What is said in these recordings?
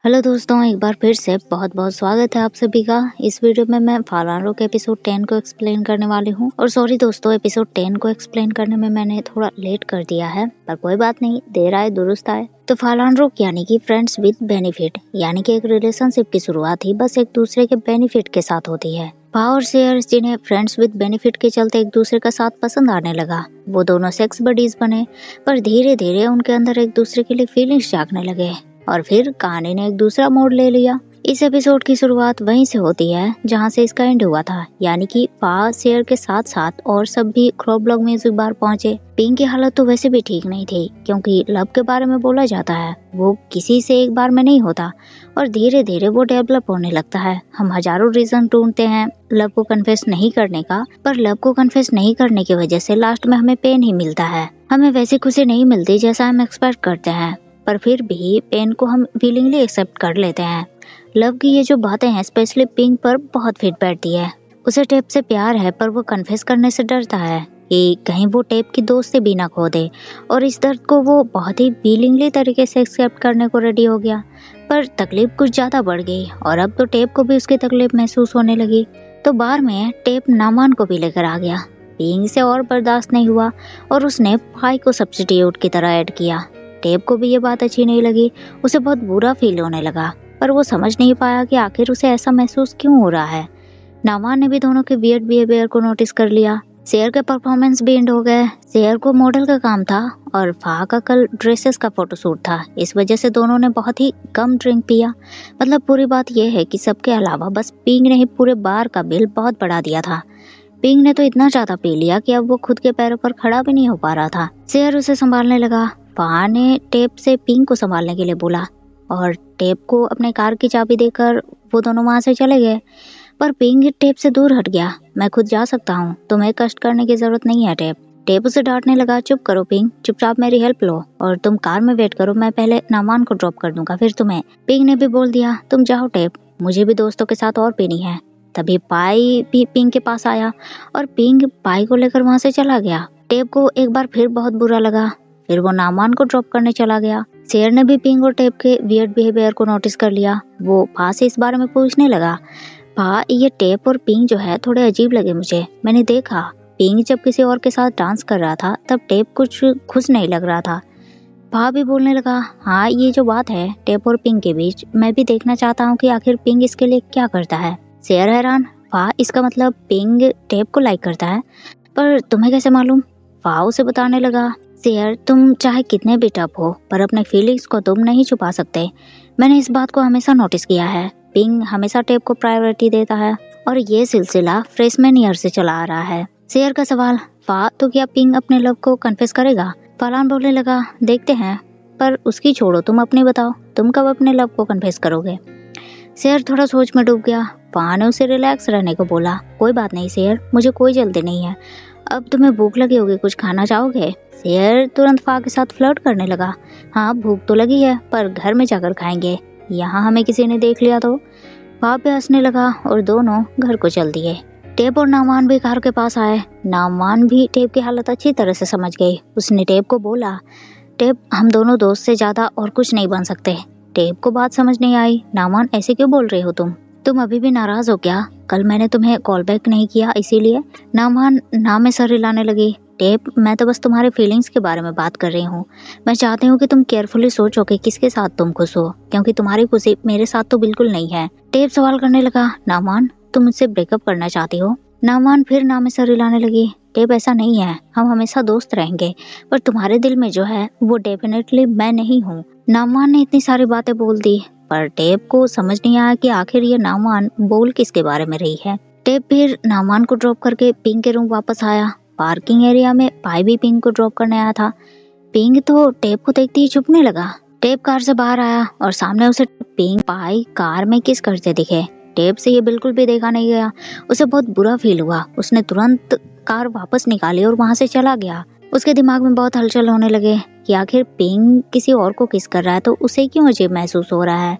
Hello दोस्तों, एक बार फिर से बहुत बहुत स्वागत है आप सभी का। इस वीडियो में मैं फालान के एपिसोड 10 को एक्सप्लेन करने वाली हूँ। और सॉरी दोस्तों, एपिसोड 10 को एक्सप्लेन करने में मैंने थोड़ा लेट कर दिया है, पर कोई बात नहीं, देर आए दुरुस्त आए। तो फालान यानी कि फ्रेंड्स विद बेनिफिट, यानी कि एक रिलेशनशिप की शुरुआत ही बस एक दूसरे के बेनिफिट के साथ होती है। पा और शेयर्स, जिन्हें फ्रेंड्स विद बेनिफिट के चलते एक दूसरे का साथ पसंद आने लगा, वो दोनों सेक्स बडीज बने। पर धीरे धीरे उनके अंदर एक दूसरे के लिए फीलिंग्स जागने लगे और फिर कहानी ने एक दूसरा मोड़ ले लिया। इस एपिसोड की शुरुआत वहीं से होती है जहां से इसका एंड हुआ था, यानी कि पा शेयर के साथ साथ और सब भी क्रॉपब्लॉक म्यूजिक बार पहुंचे। पिंक की हालत तो वैसे भी ठीक नहीं थी, क्योंकि लव के बारे में बोला जाता है वो किसी से एक बार में नहीं होता और धीरे धीरे वो डेवलप होने लगता है। हम हजारों रीजन ढूंढते हैं लव को कन्फेस नहीं करने का, पर लव को कन्फेस नहीं करने की वजह से लास्ट में हमें पेन ही मिलता है। हमें वैसी खुशी नहीं मिलती जैसा हम एक्सपेक्ट करते हैं, पर फिर भी पेन को हम विलिंगली एक्सेप्ट कर लेते हैं। लव की ये जो बातें हैं स्पेशली पिंक पर बहुत फिट बैठती है। उसे टेप से प्यार है, पर वो कन्फेस करने से डरता है कि कहीं वो टेप की दोस्ती भी ना खो दे, और इस दर्द को वो बहुत ही विलिंगली तरीके से एक्सेप्ट करने को रेडी हो गया। पर तकलीफ कुछ ज्यादा बढ़ गई और अब तो टेप को भी उसकी तकलीफ महसूस होने लगी। तो बार में टेप नामान को भी लेकर आ गया। पिंक से और बर्दाश्त नहीं हुआ और उसने पाई को सब्स्टिट्यूट की तरह ऐड किया। टेप को भी ये बात अच्छी नहीं लगी, उसे बहुत बुरा फील होने लगा, पर वो समझ नहीं पाया कि आखिर उसे ऐसा महसूस क्यों हो रहा है। नामान ने भी दोनों के वियर्ड बिहेवियर को नोटिस कर लिया। शेयर के परफॉर्मेंस भी एंड हो गए। शेयर को मॉडल का काम था और फा का कल ड्रेसेस का फोटोशूट था। इस वजह से दोनों ने बहुत ही कम ड्रिंक पिया। मतलब पूरी बात यह है कि सबके अलावा बस पिंक ने ही पूरे बार का बिल बहुत बढ़ा दिया था। पिंक ने तो इतना ज्यादा पी लिया कि अब वो खुद के पैरों पर खड़ा भी नहीं हो पा रहा था। शेयर उसे संभालने लगा। फा ने टेप से पिंक को संभालने के लिए बोला और टेप को अपने कार की चाबी देकर वो दोनों वहां से चले गए। पर पिंक टेप से दूर हट गया। मैं खुद जा सकता हूँ, तुम्हें कष्ट करने की जरूरत नहीं है टेप। टेप उसे डांटने लगा, चुप करो पिंक, चुपचाप मेरी हेल्प लो और तुम कार में वेट करो, मैं पहले नामान को ड्रॉप कर दूंगा फिर तुम्हें। पिंक ने भी बोल दिया, तुम जाओ टेप, मुझे भी दोस्तों के साथ और पीनी है। तभी पाई भी पिंक के पास आया और पिंक पाई को लेकर वहां से चला गया। टेप को एक बार फिर बहुत बुरा लगा, फिर वो नामान को ड्रॉप करने चला गया। शेयर ने भी पिंक और टेप के वियर्ड बिहेवियर को नोटिस कर लिया। वो फा से इस बारे में पूछने लगा, फा ये टेप और पिंक जो है थोड़े अजीब लगे मुझे। मैंने देखा पिंक जब किसी और के साथ डांस कर रहा था तब टेप कुछ खुश नहीं लग रहा था। फा भी बोलने लगा, हाँ ये जो बात है टेप और पिंक के बीच, मैं भी देखना चाहता हूँ कि आखिर पिंक इसके लिए क्या करता है। शेयर हैरान, फा इसका मतलब पिंक टेप को लाइक करता है, पर तुम्हें कैसे मालूम? फा उसे बताने लगा, शेयर तुम चाहे कितने भी टफ हो पर अपने फीलिंग्स को तुम नहीं छुपा सकते। मैंने इस बात को हमेशा नोटिस किया है। पिंक हमेशा टेप को प्रायोरिटी देता है और ये सिलसिला फ्रेशमैन ईयर से चला आ रहा है। शेयर का सवाल, फा तो क्या पिंक अपने लव को कन्फेस करेगा? फलान बोलने लगा, देखते हैं, पर उसकी छोड़ो, तुम अपनी बताओ, तुम कब अपने लव को कन्फेस करोगे? शेयर थोड़ा सोच में डूब गया। फा ने उसे रिलैक्स रहने को बोला, कोई बात नहीं शेयर, मुझे कोई जल्दी नहीं है। अब तुम्हें भूख लगी होगी, कुछ खाना चाहोगे? शेयर तुरंत फा के साथ फ्लर्ट करने लगा, हाँ भूख तो लगी है, पर घर में जाकर खाएंगे, यहाँ हमें किसी ने देख लिया तो। फा पे हंसने लगा और दोनों घर को चल दिए। टेप और नामान भी कार के पास आए। नामान भी टेप की हालत अच्छी तरह से समझ गई। उसने टेप को बोला, टेप हम दोनों दोस्त से ज्यादा और कुछ नहीं बन सकते। टेप को बात समझ नहीं आई। नामान ऐसे क्यों बोल रही हो तुम अभी भी नाराज हो क्या? कल मैंने तुम्हें कॉल बैक नहीं किया इसीलिए? नामान ना में सर हिलाने लगी। टेप मैं तो बस तुम्हारे फीलिंग्स के बारे में बात कर रही हूँ। मैं चाहती हूँ कि तुम केयरफुली सोचो कि किसके साथ तुम खुश हो, क्योंकि तुम्हारी खुशी मेरे साथ तो बिल्कुल नहीं है। टेप सवाल करने लगा, नामान तुम मुझसे ब्रेकअप करना चाहती हो? नामान फिर ना में सर हिलाने लगी। टेप ऐसा नहीं है, हम हमेशा दोस्त रहेंगे, पर तुम्हारे दिल में जो है वो डेफिनेटली मैं नहीं हूँ। नामान ने इतनी सारी बातें बोल दी, पर टेप को समझ नहीं आया कि आखिर ये नामान बोल किसके बारे में रही है। टेप फिर नामान को ड्रॉप करके पिंक के रूम वापस आया। पार्किंग एरिया में पाई भी पिंक को ड्रॉप करने आया था। पिंक तो टेप को देखते ही चुपने लगा। टेप कार से बाहर आया और सामने उसे पिंक पाई कार में किस करते दिखे। टेप से ये बिल्कुल भी देखा नहीं गया। उसे बहुत बुरा फील हुआ। उसने तुरंत कार वापस निकाली और वहां से चला गया। उसके दिमाग में बहुत हलचल होने लगे कि आखिर पिंक किसी और को किस कर रहा है तो उसे क्यों अजीब महसूस हो रहा है,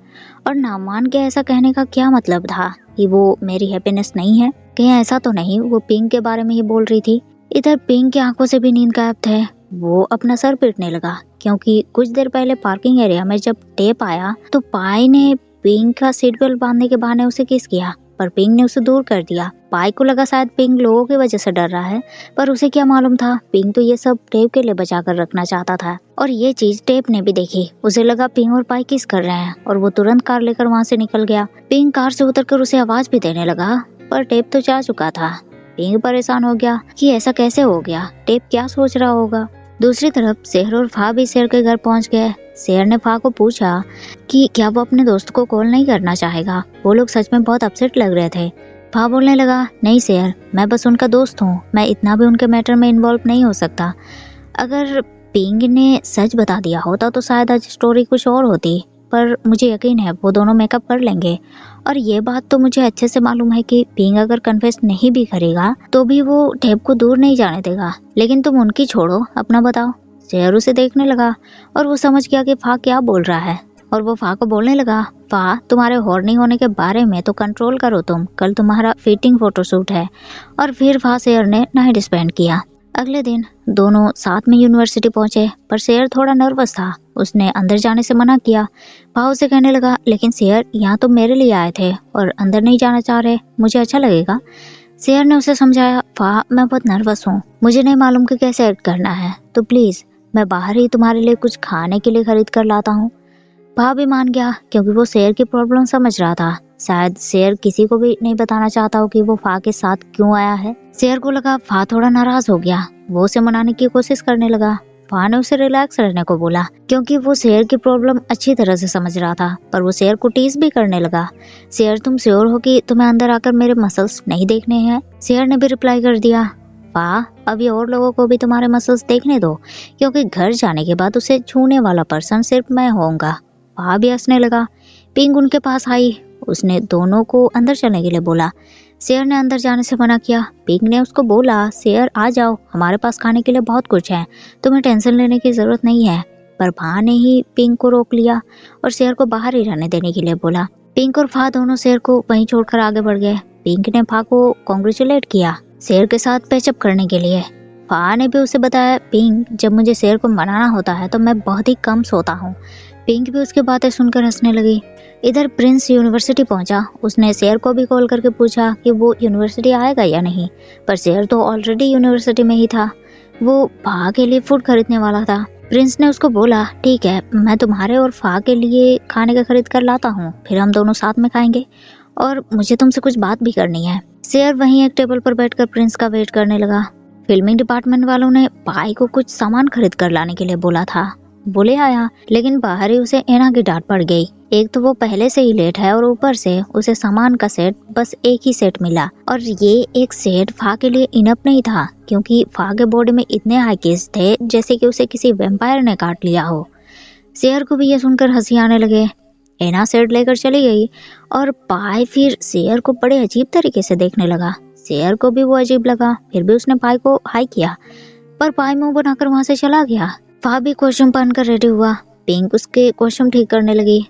और नामान के ऐसा कहने का क्या मतलब था कि वो मेरी हैप्पीनेस नहीं है? कहीं ऐसा तो नहीं वो पिंक के बारे में ही बोल रही थी? इधर पिंक की आंखों से भी नींद गायब थे। वो अपना सर पीटने लगा क्योंकि कुछ देर पहले पार्किंग एरिया में जब टेप आया तो पाई ने पिंक का सीट बेल्ट बांधने के बहाने उसे किस किया, पर पिंक ने उसे दूर कर दिया। पाई को लगा शायद पिंक लोगों की वजह से डर रहा है, पर उसे क्या मालूम था पिंक तो ये सब टेप के लिए बचा कर रखना चाहता था। और ये चीज टेप ने भी देखी। उसे लगा पिंक और पाई किस कर रहे हैं और वो तुरंत कार लेकर वहाँ से निकल गया। पिंक कार से उतरकर उसे आवाज भी देने लगा, पर टेप तो जा चुका था। पिंक परेशान हो गया कि ऐसा कैसे हो गया, टेप क्या सोच रहा होगा। दूसरी तरफ शेर और फा भी शेर के घर पहुंच गए। शेर ने फा को पूछा कि क्या वो अपने दोस्त को कॉल नहीं करना चाहेगा। वो लोग सच में बहुत अपसेट लग रहे थे। फा बोलने लगा, नहीं शेर, मैं बस उनका दोस्त हूँ, मैं इतना भी उनके मैटर में इन्वॉल्व नहीं हो सकता। अगर पिंग ने सच बता दिया होता तो शायद आज स्टोरी कुछ और होती, पर मुझे यकीन है वो दोनों मेकअप कर लेंगे। और ये बात तो मुझे अच्छे से मालूम है कि पिंग अगर कन्फेस नहीं भी करेगा तो भी वो टेप को दूर नहीं जाने देगा। लेकिन तुम उनकी छोड़ो, अपना बताओ। शेर उसे देखने लगा और वो समझ गया कि फा क्या बोल रहा है, और वो फा को बोलने लगा, फा तुम्हारे हॉर्नी होने के बारे में तो कंट्रोल करो तुम, कल तुम्हारा फिटिंग फोटोशूट है। और फिर फा शेर ने नाइट स्पेंड किया। अगले दिन दोनों साथ में यूनिवर्सिटी पहुंचे, पर शेर थोड़ा नर्वस था। उसने अंदर जाने से मना किया। फा उसे कहने लगा, लेकिन शेर यहाँ तो मेरे लिए आए थे और अंदर नहीं जाना चाह रहे, मुझे अच्छा लगेगा। शेर ने उसे समझाया, फा मैं बहुत नर्वस हूँ, मुझे नहीं मालूम कि कैसे एक्ट करना है, तो प्लीज मैं बाहर ही तुम्हारे लिए कुछ खाने के लिए खरीद कर लाता हूँ। फा भी मान गया क्योंकि वो शेर की प्रॉब्लम समझ रहा था। शायद शेर किसी को भी नहीं बताना चाहता हो कि वो फा के साथ क्यों आया है। शेर को लगा फा थोड़ा नाराज हो गया। वो उसे मनाने की कोशिश करने लगा। फा ने उसे रिलैक्स रहने को बोला क्योंकि वो शेर की प्रॉब्लम अच्छी तरह से समझ रहा था, पर वो शेर को टीज भी करने लगा। शेर तुम श्योर हो कि तुम्हें अंदर आकर मेरे मसल्स नहीं देखने हैं? शेर ने भी रिप्लाई कर दिया, फा अभी और लोगों को भी तुम्हारे मसल्स देखने दो, क्योंकि घर जाने के बाद उसे छूने वाला पर्सन सिर्फ मैं होऊंगा। फा भी हंसने लगा। पिंग उनके पास आई। उसने दोनों को अंदर चलने के लिए बोला। शेर ने अंदर जाने से मना किया। पिंग ने उसको बोला, शेर आ जाओ, हमारे पास खाने के लिए बहुत कुछ है, तुम्हें टेंशन लेने की जरूरत नहीं है। पर फा ने ही पिंग को रोक लिया और शेर को बाहर ही रहने देने के लिए बोला। पिंग और फा दोनों शेर को वहीं छोड़कर आगे बढ़ गए। पिंग ने फा को कॉन्ग्रेचुलेट किया शेर के साथ पैचअप करने के लिए। फा ने भी उसे बताया, पिंग जब मुझे शेर को मनाना होता है तो मैं बहुत ही कम सोता हूँ। पिंक भी उसकी बातें सुनकर हंसने लगी। इधर प्रिंस यूनिवर्सिटी पहुंचा। उसने शेर को भी कॉल करके पूछा कि वो यूनिवर्सिटी आएगा या नहीं, पर शेर तो ऑलरेडी यूनिवर्सिटी में ही था। वो फा के लिए फूड खरीदने वाला था। प्रिंस ने उसको बोला, ठीक है, मैं तुम्हारे और फा के लिए खाने का खरीद कर लाता हूँ, फिर हम दोनों साथ में खाएंगे, और मुझे तुमसे कुछ बात भी करनी है। शेर वहीं एक टेबल पर बैठकर प्रिंस का वेट करने लगा। फिल्मिंग डिपार्टमेंट वालों ने पाई को कुछ सामान खरीद कर लाने के लिए बोला था। बोले आया, लेकिन बाहर ही उसे एना की डांट पड़ गई। एक तो वो पहले से ही लेट है और ऊपर से उसे सामान का सेट बस एक ही सेट मिला, और ये एक सेट फा के लिए इनफ नहीं था क्योंकि फा के बॉडी में इतने हाई केस थे जैसे कि उसे किसी वेम्पायर ने काट लिया हो। शेर को भी ये सुनकर हंसी आने लगे। एना सेट लेकर चली गई और पाई फिर शेर को बड़े अजीब तरीके से देखने लगा। शेर को भी वो अजीब लगा, फिर भी उसने पाई को हाई किया, पर पाई मुंह बनाकर वहां से चला गया। फा भी कॉस्ट्यूम पहनकर रेडी हुआ। पिंक उसके कॉस्ट्यूम ठीक करने लगी।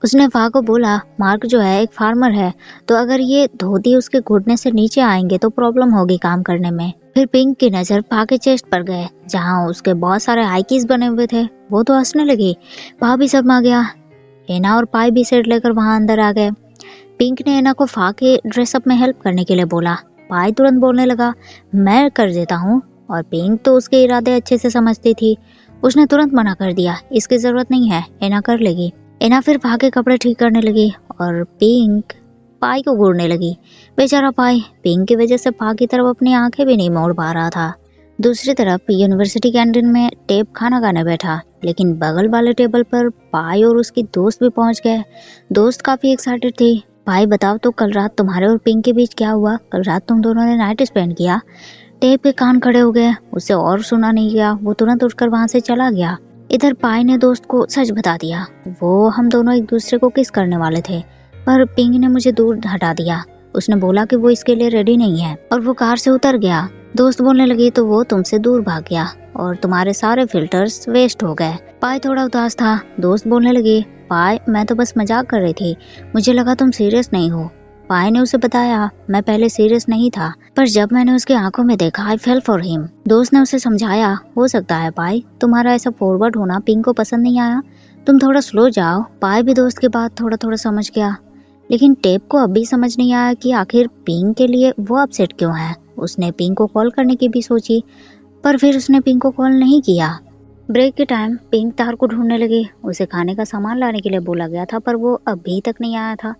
उसने फा को बोला, मार्क जो है एक फार्मर है, तो अगर ये धोती उसके घुटने से नीचे आएंगे तो प्रॉब्लम होगी काम करने में। फिर पिंक की नजर फा के चेस्ट पर गए जहाँ उसके बहुत सारे हाइकीज बने हुए थे। वो तो हंसने लगी। फा भी शर्मा गया। एना और पाई भी सेट लेकर वहां अंदर आ गए। पिंक ने एना को फा के ड्रेसअप में हेल्प करने के लिए बोला। पाई तुरंत बोलने लगा, मैं कर देता हूँ, और पिंक तो उसके इरादे अच्छे से समझती थी। उसने तुरंत मना कर दिया, इसकी जरूरत नहीं है, एना कर लेगी। एना फिर फा के कपड़े ठीक करने लगी और पिंक पाई को घूरने लगी। बेचारा पाई पिंक की वजह से फा की तरफ अपनी आंखें भी नहीं मोड़ पा रहा था। दूसरी तरफ यूनिवर्सिटी कैंटीन में टेप खाना खाने बैठा, लेकिन बगल वाले टेबल पर पाई और उसकी दोस्त भी पहुंच गए। दोस्त काफी एक्साइटेड थी। पाई बताओ तो कल रात तुम्हारे और पिंक के बीच क्या हुआ? कल रात तुम दोनों ने नाइट स्पेंड किया। टेप के कान खड़े हो गए। उसे और सुना नहीं गया। वो तुरंत उठकर वहां से चला गया। इधर पाई ने दोस्त को सच बता दिया। वो हम दोनों एक दूसरे को किस करने वाले थे, पर पिंक ने मुझे दूर हटा दिया। उसने बोला कि वो इसके लिए रेडी नहीं है और वो कार से उतर गया। दोस्त बोलने लगी तो वो तुमसे दूर भाग गया और तुम्हारे सारे फिल्टर्स वेस्ट हो गए। पाई थोड़ा उदास था। दोस्त बोलने लगी, पाई मैं तो बस मजाक कर रही थी, मुझे लगा तुम सीरियस नहीं हो। पाई ने उसे बताया, मैं पहले सीरियस नहीं था, पर जब मैंने उसकी आंखों में देखा आई फेल फॉर हिम। दोस्त ने उसे समझाया, हो सकता है पाई तुम्हारा ऐसा फॉरवर्ड होना पिंक को पसंद नहीं आया, तुम थोड़ा स्लो जाओ। पाई भी दोस्त की बात थोड़ा थोड़ा समझ गया, लेकिन टेप को अब भी समझ नहीं आया कि आखिर पिंक के लिए वो अपसेट क्यों है। उसने पिंक को कॉल करने की भी सोची, पर फिर उसने पिंक को कॉल नहीं किया। ब्रेक के टाइम पिंक तार को ढूंढने लगी। उसे खाने का सामान लाने के लिए बोला गया था, पर वो अभी तक नहीं आया था।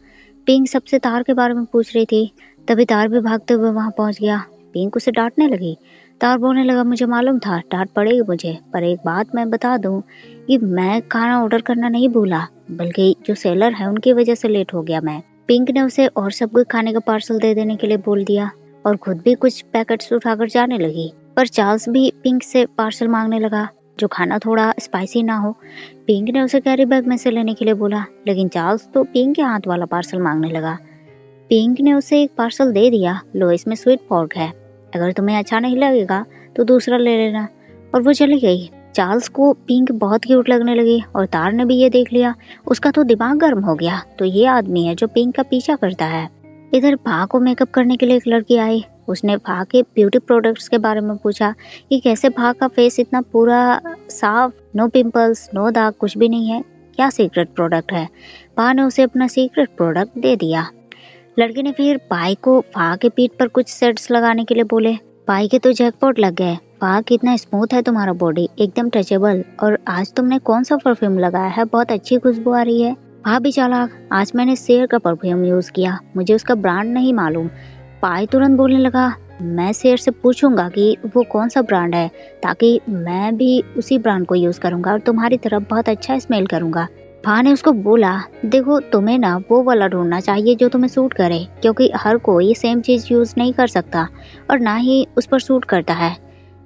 पिंक सबसे तार के बारे में पूछ रही थी, तभी तार भी भागते हुए वहां पहुंच गया। पिंक उसे डांटने लगी। तार बोलने लगा, मुझे मालूम था डांट पड़ेगी मुझे, पर एक बात मैं बता दूं कि मैं खाना ऑर्डर करना नहीं भूला, बल्कि जो सेलर है उनकी वजह से लेट हो गया मैं। पिंक ने उसे और सब कुछ खाने का पार्सल दे देने के लिए बोल दिया और खुद भी कुछ पैकेट्स उठाकर जाने लगी। पर चार्ल्स भी पिंक से पार्सल मांगने लगा, जो खाना थोड़ा स्पाइसी ना हो। पिंक ने उसे कैरी बैग में से लेने के लिए बोला, लेकिन चार्ल्स तो पिंक के हाथ वाला पार्सल मांगने लगा। पिंक ने उसे एक पार्सल दे दिया, लो इसमें स्वीट पोर्क है, अगर तुम्हें अच्छा नहीं लगेगा तो दूसरा ले लेना, और वो चली गई। चार्ल्स को पिंक बहुत क्यूट लगने लगी और तार ने भी ये देख लिया। उसका तो दिमाग गर्म हो गया, तो ये आदमी है जो पिंक का पीछा करता है। इधर फा को मेकअप करने के लिए एक लड़की आई। उसने फा के ब्यूटी प्रोडक्ट्स के बारे में पूछा कि कैसे फा का फेस इतना पूरा साफ, नो पिंपल्स नो दाग, कुछ भी नहीं है, क्या सीक्रेट प्रोडक्ट है। फा ने उसे अपना सीक्रेट प्रोडक्ट दे दिया। लड़की ने फिर पाई को फा के पीठ पर कुछ सेट्स लगाने के लिए बोले। पाई के तो जैकपॉट लग गए। फा कितना स्मूथ है तुम्हारा बॉडी, एकदम टचेबल, और आज तुमने कौन सा परफ्यूम लगाया है, बहुत अच्छी खुशबू आ रही है। फा भी चालाक, आज मैंने शेर का परफ्यूम यूज किया, मुझे उसका ब्रांड नहीं मालूम। पाई तुरंत बोलने लगा, मैं शेर से पूछूंगा कि वो कौन सा ब्रांड है, ताकि मैं भी उसी ब्रांड को यूज करूंगा और तुम्हारी तरफ बहुत अच्छा स्मेल करूंगा। फा ने उसको बोला, देखो तुम्हें ना वो वाला ढूंढना चाहिए जो तुम्हें सूट करे, क्योंकि हर कोई सेम चीज यूज नहीं कर सकता और ना ही उस पर सूट करता है।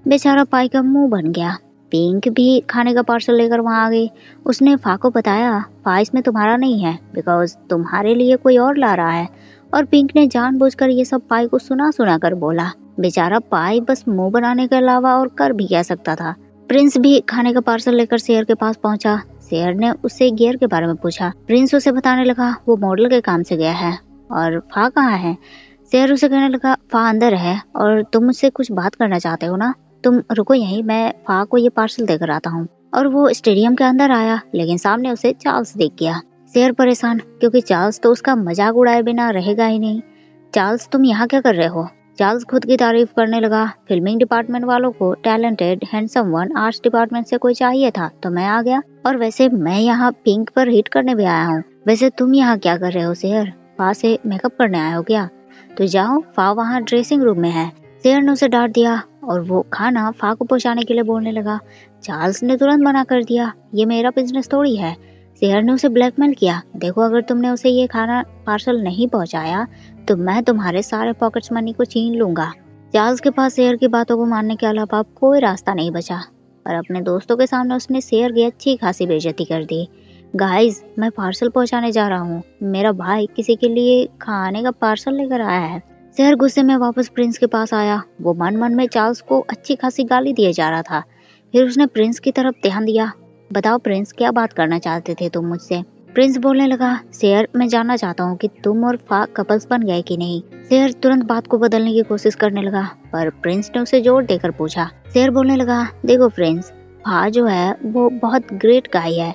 बेचारा पाई का मुंह बन गया। पिंक भी खाने का पार्सल लेकर वहां आ गई। उसने फा को बताया, फा इसमें तुम्हारा नहीं है, बिकॉज तुम्हारे लिए कोई और ला रहा है। और पिंक ने जानबूझकर ये सब पाई को सुना सुना कर बोला। बेचारा पाई बस मुंह बनाने के अलावा और कर भी क्या सकता था। प्रिंस भी खाने का पार्सल लेकर शेर के पास पहुंचा। शेर ने उससे गियर के बारे में पूछा। प्रिंस उसे बताने लगा वो मॉडल के काम से गया है। और फा कहाँ है? शेर उसे कहने लगा, फा अंदर है और तुम मुझसे कुछ बात करना चाहते हो ना, तुम रुको यहीं, मैं फा को ये पार्सल देकर आता हूँ। और वो स्टेडियम के अंदर आया, लेकिन सामने उसे चार्ल्स दिख गया। शेर परेशान, क्योंकि चार्ल्स तो उसका मजाक उड़ाए बिना रहेगा ही नहीं। चार्ल्स तुम यहाँ क्या कर रहे हो? चार्ल्स खुद की तारीफ करने लगा। फिल्मिंग डिपार्टमेंट वालों को talented handsome one, arts department से कोई चाहिए था तो मैं आ गया, और वैसे मैं यहाँ पिंक पर हिट करने भी आया हूँ। वैसे तुम यहाँ क्या कर रहे हो शेर? फा से मेकअप करने आए हो क्या? तो जाओ, फा वहाँ ड्रेसिंग रूम में है। शेर ने उसे डांट दिया और वो खाना फा को पहुँचाने के लिए बोलने लगा। चार्ल्स ने तुरंत मना कर दिया, ये मेरा बिजनेस थोड़ी है। शेर ने उसे ब्लैकमेल किया, देखो अगर तुमने उसे ये खाना पार्सल नहीं पहुंचाया तो मैं तुम्हारे सारे पॉकेट्स मनी को छीन लूंगा। चार्ल्स के पास शेर की बातों को मानने के अलावा अब कोई रास्ता नहीं बचा, पर अपने दोस्तों के सामने उसने शेर की अच्छी खासी बेइज्जती कर दी। गाइस, मैं पार्सल पहुंचाने जा रहा हूँ, मेरा भाई किसी के लिए खाने का पार्सल लेकर आया है। शेर गुस्से में वापस प्रिंस के पास आया। वो मन मन में चार्ल्स को अच्छी खासी गाली दिए जा रहा था। फिर उसने प्रिंस की तरफ ध्यान दिया। बताओ प्रिंस, क्या बात करना चाहते थे तुम मुझसे? प्रिंस बोलने लगा, शेर मैं जानना चाहता हूँ कि तुम और फा कपल्स बन गए कि नहीं। शेर तुरंत बात को बदलने की कोशिश करने लगा, पर प्रिंस ने उसे जोर देकर पूछा। शेर बोलने लगा, देखो प्रिंस, फा जो है वो बहुत ग्रेट गाय है,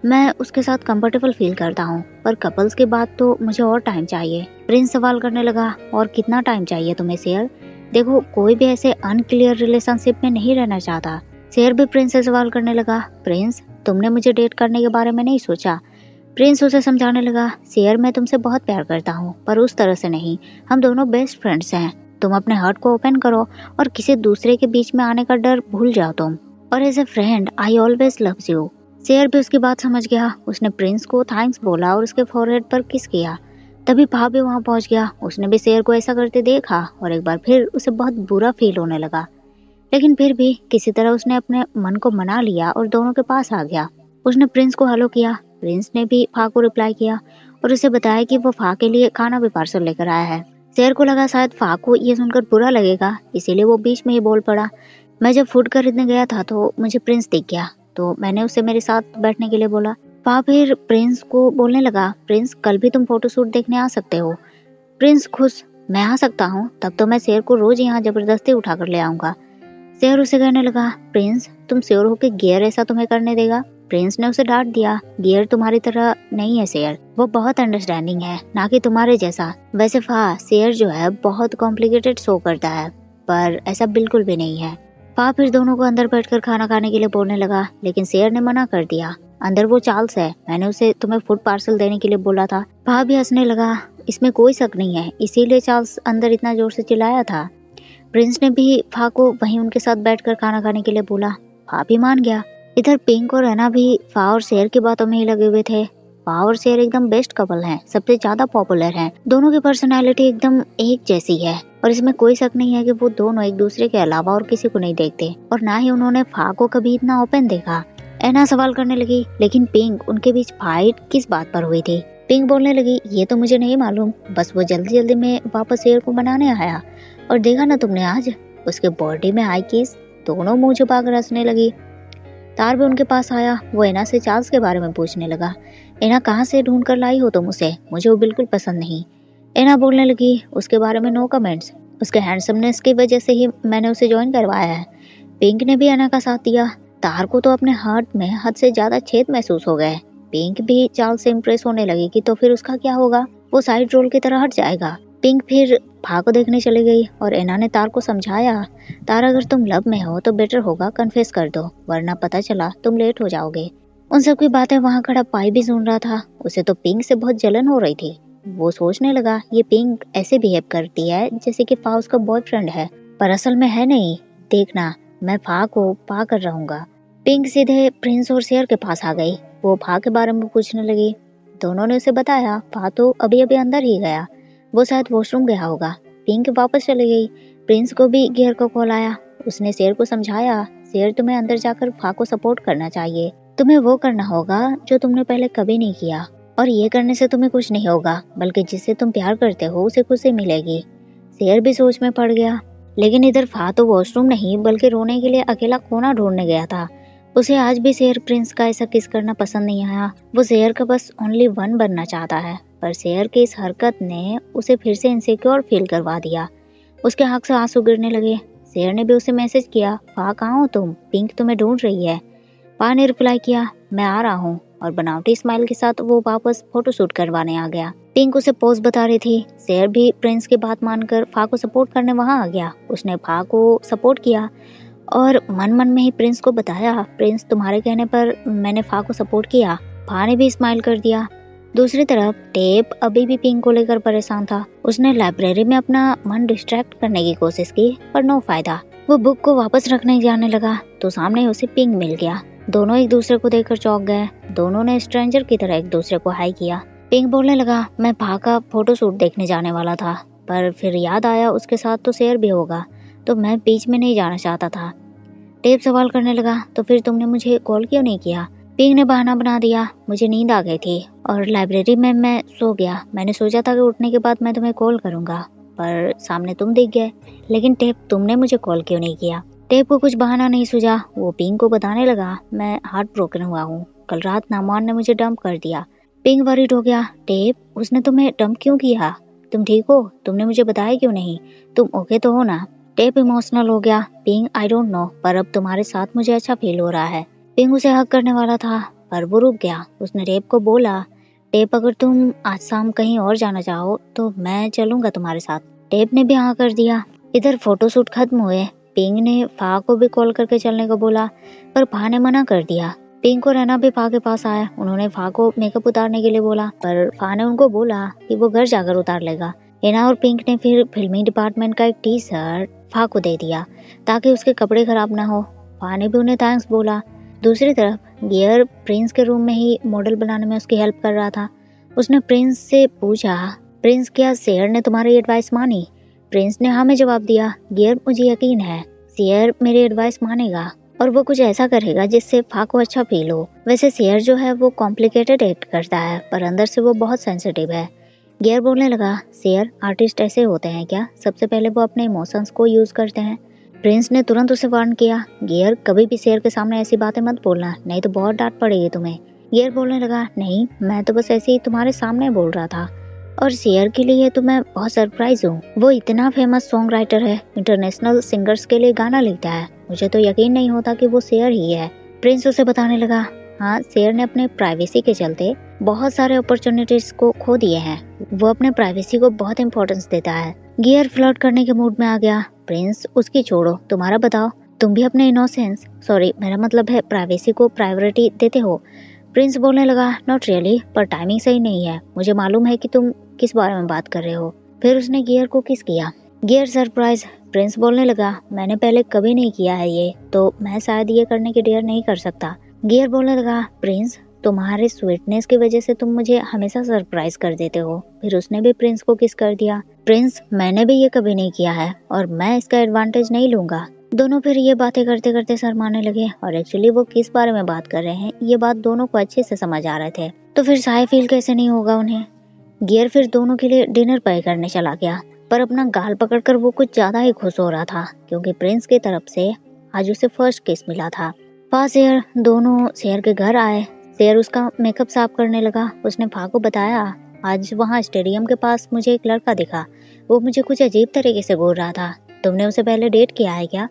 मैं उसके साथ कंफर्टेबल फील करता हूँ, पर कपल्स के बाद तो मुझे और टाइम चाहिए। प्रिंस सवाल करने लगा, और कितना टाइम चाहिए तुम्हें शेर? देखो कोई भी ऐसे अनक्लियर रिलेशनशिप में नहीं रहना चाहता। शेर भी प्रिंस से सवाल करने लगा, प्रिंस तुमने मुझे डेट करने के बारे में नहीं सोचा? प्रिंस उसे समझाने लगा, शेर मैं तुमसे बहुत प्यार करता हूँ, पर उस तरह से नहीं, हम दोनों बेस्ट फ्रेंड्स हैं। तुम अपने हार्ट को ओपन करो और किसी दूसरे के बीच में आने का डर भूल जाओ तुम, और as a friend I always loves you. शेर भी उसकी बात समझ गया। उसने प्रिंस को थैंक्स बोला और उसके फोरहेड पर किस किया। तभी फा भी वहाँ पहुँच गया। उसने भी शेर को ऐसा करते देखा और एक बार फिर उसे बहुत बुरा फील होने लगा, लेकिन फिर भी किसी तरह उसने अपने मन को मना लिया और दोनों के पास आ गया। उसने प्रिंस को हेलो किया। प्रिंस ने भी फा को रिप्लाई किया और उसे बताया कि वो फा के लिए खाना भी पार्सल लेकर आया है। शेर को लगा शायद फा को ये सुनकर बुरा लगेगा, इसीलिए वो बीच में ही बोल पड़ा, मैं जब फूड खरीदने गया था तो मुझे प्रिंस दिख गया, तो मैंने उससे मेरे साथ बैठने के लिए बोला। फा फिर प्रिंस को बोलने लगा, प्रिंस कल भी तुम फोटोशूट देखने आ सकते हो। प्रिंस खुश, मैं आ सकता हूँ, तब तो मैं शेर को रोज यहाँ जबरदस्ती उठा कर ले आऊंगा। शेर उसे कहने लगा, प्रिंस तुम श्योर हो कि गियर ऐसा तुम्हें करने देगा? प्रिंस ने उसे डांट दिया, गियर तुम्हारी तरह नहीं है शेर, वो बहुत अंडरस्टैंडिंग है, ना कि तुम्हारे जैसा। वैसे शेर जो है बहुत कॉम्प्लिकेटेड शो करता है, पर ऐसा बिल्कुल भी नहीं है। फिर दोनों को अंदर बैठकर खाना खाने के लिए बोलने लगा, लेकिन शेर ने मना कर दिया। अंदर वो चार्ल्स है, मैंने उसे तुम्हें फूड पार्सल देने के लिए बोला था। भी हंसने लगा, इसमें कोई शक नहीं है, इसीलिए चार्ल्स अंदर इतना जोर से चिल्लाया था। प्रिंस ने भी को वहीं उनके साथ बैठकर खाना खाने के लिए बोला। भी मान गया। इधर पिंक और ऐना भी और शेर की बातों में ही लगे हुए थे। और शेर एकदम बेस्ट कपल हैं, सबसे ज्यादा पॉपुलर हैं। दोनों की पर्सनालिटी एकदम एक जैसी है और इसमें कोई शक नहीं है कि वो दोनों एक दूसरे के अलावा और किसी को नहीं देखते, और ना ही उन्होंने को कभी इतना ओपन देखा। ऐना सवाल करने लगी, लेकिन पिंक, उनके बीच फाइट किस बात पर हुई थी? पिंक बोलने लगी, ये तो मुझे नहीं मालूम, बस वो जल्दी जल्दी में वापस शेर को बनाने आया, और देखा ना तुमने आज उसके बॉडी में आई किस। दोनों मुंह छुपाकर हंसने लगी। तार भी उनके पास आया, वो ऐना से चार्ल्स के बारे में पूछने लगा। ऐना कहाँ से ढूंढ कर लाई हो तुम उसे? मुझे वो बिल्कुल पसंद नहीं। ऐना बोलने लगी, उसके बारे में नो कमेंट्स, उसके हैंडसमनेस की वजह से ही मैंने उसे ज्वाइन करवाया है। पिंक ने भी ऐना का साथ दिया। तार को तो अपने हार्ट में हद से ज्यादा छेद महसूस हो गए। पिंक भी चार्ल्स से इम्प्रेस होने लगी कि तो फिर उसका क्या होगा, वो साइड रोल की तरह हट जाएगा। पिंक फिर को देखने चली गई और ऐना ने तार को समझाया, तार अगर तुम लव में हो तो बेटर होगा कन्फेस कर दो, वरना पता चला तुम लेट हो जाओगे। उन सबकी बातें वहाँ खड़ा पाई भी सुन रहा था। उसे तो पिंक से बहुत जलन हो रही थी। वो सोचने लगा, ये पिंक ऐसे बिहेव करती है जैसे कि उसका बॉयफ्रेंड है, पर असल में है नहीं। देखना, मैं को पा कर रहूंगा। पिंक सीधे प्रिंस और शेर के पास आ गई। वो के बारे में पूछने लगी। दोनों ने उसे बताया, तो अभी अभी अंदर ही गया, वो शायद वॉशरूम गया होगा। पिंक वापस चली गई। प्रिंस को भी गियर को कॉल आया। उसने शेर को समझाया, शेर तुम्हें अंदर जाकर को सपोर्ट करना चाहिए, तुम्हें वो करना होगा जो तुमने पहले कभी नहीं किया, और ये करने से तुम्हें कुछ नहीं होगा, बल्कि जिससे तुम प्यार करते हो उसे खुशी मिलेगी। शेर भी सोच में पड़ गया। लेकिन इधर तो वॉशरूम नहीं बल्कि रोने के लिए अकेला कोना ढूंढने गया था। उसे आज भी शेर प्रिंस का ऐसा किस करना पसंद नहीं आया। वो शेर का बस ओनली वन बनना चाहता है, पर शेर की इस हरकत ने उसे फिर से इनसिक्योर फील करवा दिया। उसके आंख से आंसू गिरने लगे। शेर ने भी उसे मैसेज किया, कहाँ हो तुम, पिंक तुम्हें ढूंढ रही है। ने रिप्लाई किया, मैं आ रहा हूँ, और बनावटी स्माइल के साथ वो वापस फोटोशूट करवाने आ गया। पिंक उसे पोज बता रही थी। शेर भी प्रिंस की बात मानकर को सपोर्ट करने वहां आ गया। उसने को सपोर्ट किया और मन मन में ही प्रिंस को बताया, प्रिंस तुम्हारे कहने पर मैंने को सपोर्ट किया। ने भी स्माइल कर दिया। दूसरी तरफ टेप अभी भी पिंक को लेकर परेशान था। उसने लाइब्रेरी में अपना मन डिस्ट्रैक्ट करने की कोशिश की, पर नो फायदा। वो बुक को वापस रखने जाने लगा तो सामने उसे पिंक मिल गया। दोनों एक दूसरे को देखकर चौंक गए। दोनों ने स्ट्रेंजर की तरह एक दूसरे को हाई किया। पिंक बोलने लगा, मैं का फोटोशूट देखने जाने वाला था, पर फिर याद आया उसके साथ तो शेर भी होगा, तो मैं बीच में नहीं जाना चाहता था। टेप सवाल करने लगा, तो फिर तुमने मुझे कॉल क्यों नहीं किया? पिंक ने बहाना बना दिया, मुझे नींद आ गई थी और लाइब्रेरी में मैं सो गया। मैंने सोचा था कि उठने के बाद मैं तुम्हें कॉल करूंगा, पर सामने तुम दिख गए। लेकिन टेप, तुमने मुझे कॉल क्यों नहीं किया? टेप को कुछ बहाना नहीं सूझा। वो पिंक को बताने लगा, मैं हार्ट ब्रोकन हुआ हूँ, कल रात नामान ने मुझे डंप कर दिया। पिंक वरीड हो गया, टेप, उसने तुम्हें डंप क्यों किया? तुम ठीक हो? तुमने मुझे बताया क्यों नहीं? तुम ओके तो हो ना? टेप इमोशनल हो गया। पिंक, आई डोंट नो, पर अब तुम्हारे साथ मुझे अच्छा फील हो रहा है। पिंक उसे हक करने वाला था, पर वो रुक गया। उसने टेप को बोला, टेप, अगर तुम आज शाम कहीं और जाना चाहो तो मैं चलूंगा तुम्हारे साथ। टेप ने भी हाँ कर दिया। इधर फोटोशूट खत्म हुए। पिंक ने को भी कॉल करके चलने को बोला, पर ने मना कर दिया। पिंक और ऐना भी के पास आया। उन्होंने को मेकअप उतारने के लिए बोला, पर ने उनको बोला कि वो घर जाकर उतार लेगा। ऐना और पिंक ने फिर फिल्मी डिपार्टमेंट का एक टी शर्ट को दे दिया ताकि उसके कपड़े खराब ना हो। ने भी उन्हें थैंक्स बोला। दूसरी तरफ गियर प्रिंस के रूम में ही मॉडल बनाने में उसकी हेल्प कर रहा था। उसने प्रिंस से पूछा, प्रिंस, क्या शेर ने तुम्हारी एडवाइस मानी? प्रिंस ने हाँ में जवाब दिया। गियर, मुझे यकीन है शेर मेरी एडवाइस मानेगा और वो कुछ ऐसा करेगा जिससे को अच्छा फील हो। वैसे शेर जो है वो कॉम्प्लिकेटेड एक्ट करता है, पर अंदर से वो बहुत सेंसिटिव है। गियर बोलने लगा, शेर, आर्टिस्ट ऐसे होते हैं क्या? सबसे पहले वो अपने इमोशंस को यूज करते हैं। प्रिंस ने तुरंत उसे वार्न किया, गियर, कभी भी शेर के सामने ऐसी बातें मत बोलना, नहीं तो बहुत डांट पड़ेगी तुम्हें। गियर बोलने लगा, नहीं, मैं तो बस ऐसे ही तुम्हारे सामने बोल रहा था। और शेयर के लिए तो मैं बहुत सरप्राइज हूँ। वो इतना फेमस सॉन्ग राइटर है, इंटरनेशनल सिंगर्स के लिए गाना लिखता है। मुझे तो यकीन नहीं होता कि वो शेयर ही है। प्रिंस उसे बताने लगा, हाँ, शेयर ने अपने प्राइवेसी के चलते बहुत सारे अपॉर्चुनिटीज को खो दिए हैं। वो अपने प्राइवेसी को बहुत इंपॉर्टेंस देता है। गियर फ्लर्ट करने के मूड में आ गया। प्रिंस, उसकी छोड़ो, तुम्हारा बताओ, तुम भी अपने इनोसेंस, सॉरी मेरा मतलब है प्राइवेसी को प्रायोरिटी देते हो? प्रिंस बोलने लगा, नॉट रियली, पर टाइमिंग सही नहीं है। मुझे मालूम है कि तुम किस बारे में बात कर रहे हो। फिर उसने गियर को किस किया। Gear surprise. प्रिंस बोलने लगा, मैंने पहले कभी नहीं किया है ये, तो मैं शायद ये करने की डेयर नहीं कर सकता। गियर बोलने लगा, प्रिंस, तुम्हारे स्वीटनेस की वजह से तुम मुझे हमेशा सरप्राइज कर देते हो। फिर उसने भी प्रिंस को किस कर दिया। प्रिंस, मैंने भी ये कभी नहीं किया है और मैं इसका एडवांटेज नहीं लूंगा। दोनों फिर ये बातें करते करते शर्माने लगे और एक्चुअली वो किस बारे में बात कर रहे हैं ये बात दोनों को अच्छे से समझ आ रहे थे। तो फिर शाय फील कैसे नहीं होगा उन्हें। गियर फिर दोनों के लिए डिनर पे करने चला गया, पर अपना गाल पकड़कर वो कुछ ज्यादा ही खुश हो रहा था क्योंकि प्रिंस की तरफ से आज उसे फर्स्ट किस मिला था। फा शेयर दोनों शेयर के घर आए। शेयर उसका मेकअप साफ करने लगा। उसने फा को बताया, आज वहाँ स्टेडियम के पास मुझे एक लड़का दिखा। वो मुझे कुछ अजीब तरीके से बोल रहा था। तुमने उसे पहले डेट किया है क्या?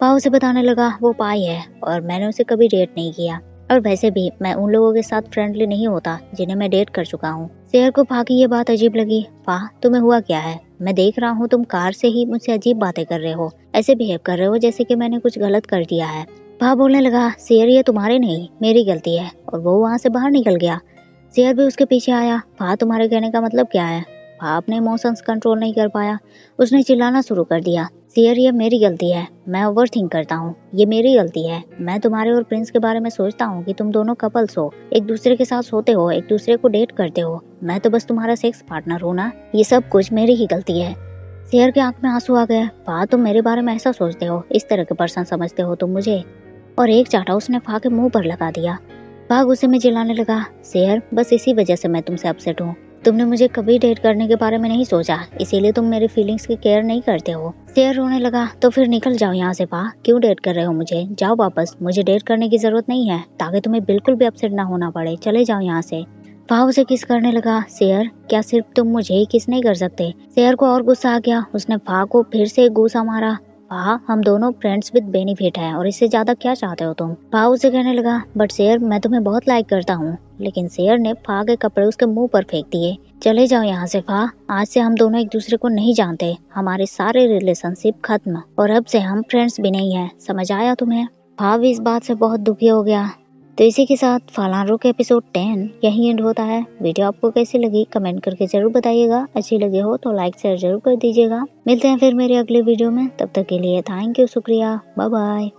पा उसे बताने लगा, वो पाई है और मैंने उसे कभी डेट नहीं किया, और वैसे भी मैं उन लोगों के साथ फ्रेंडली नहीं होता जिन्हें मैं डेट कर चुका हूँ। शेयर को पा की ये बात अजीब लगी। पा, तुम्हें हुआ क्या है? मैं देख रहा हूँ तुम कार से ही मुझसे अजीब बातें कर रहे हो, ऐसे बिहेव कर रहे हो जैसे कि मैंने कुछ गलत कर दिया है। पा बोलने लगा, शेयर ये तुम्हारी नहीं मेरी गलती है, और वो वहाँ से बाहर निकल गया। शेयर भी उसके पीछे आया। पा, तुम्हारे कहने का मतलब क्या है? पा अपने इमोशंस कंट्रोल नहीं कर पाया। उसने चिल्लाना शुरू कर दिया, शेयर ये मेरी गलती है, मैं ओवर थिंक करता हूँ, ये मेरी गलती है। मैं तुम्हारे और प्रिंस के बारे में सोचता हूँ कि तुम दोनों कपल्स हो, एक दूसरे के साथ सोते हो, एक दूसरे को डेट करते हो। मैं तो बस तुम्हारा सेक्स पार्टनर हूँ ना, ये सब कुछ मेरी ही गलती है। शेयर के आंख में आंसू आ गए। पा, तुम मेरे बारे में ऐसा सोचते हो, इस तरह के पर्सन समझते हो तुम मुझे? और एक चाटा उसने फा के मुंह पर लगा दिया। फा गुस्से में चिल्लाने लगा, शेयर बस इसी वजह से मैं तुमसे अपसेट हूँ। तुमने मुझे कभी डेट करने के बारे में नहीं सोचा, इसीलिए तुम मेरी फीलिंग्स की केयर नहीं करते हो। शेयर रोने लगा, तो फिर निकल जाओ यहाँ से पा, क्यों डेट कर रहे हो मुझे? जाओ वापस, मुझे डेट करने की जरूरत नहीं है, ताकि तुम्हें बिल्कुल भी अपसेट ना होना पड़े। चले जाओ यहाँ से। फा उसे किस करने लगा। शेयर, क्या सिर्फ तुम मुझे ही किस नहीं कर सकते? शेयर को और गुस्सा आ गया। उसने फा को फिर से घूसा मारा। फा, हम दोनों फ्रेंड्स विद बेनिफिट हैं और इससे ज्यादा क्या चाहते हो तुम? फा उसे कहने लगा, बट शेयर मैं तुम्हें बहुत लाइक करता हूँ। लेकिन शेयर ने फा के कपड़े उसके मुंह पर फेंक दिए। चले जाओ यहाँ से फा, आज से हम दोनों एक दूसरे को नहीं जानते, हमारे सारे रिलेशनशिप खत्म, और अब से हम फ्रेंड्स भी नहीं है, समझ आया तुम्हें? फा भी इस बात से बहुत दुखी हो गया। तो इसी के साथ फालानरो के एपिसोड 10 यही एंड होता है। वीडियो आपको कैसी लगी कमेंट करके जरूर बताइएगा। अच्छी लगी हो तो लाइक शेयर जरूर कर दीजिएगा। मिलते हैं फिर मेरे अगले वीडियो में, तब तक के लिए थैंक यू, शुक्रिया, बाय बाय।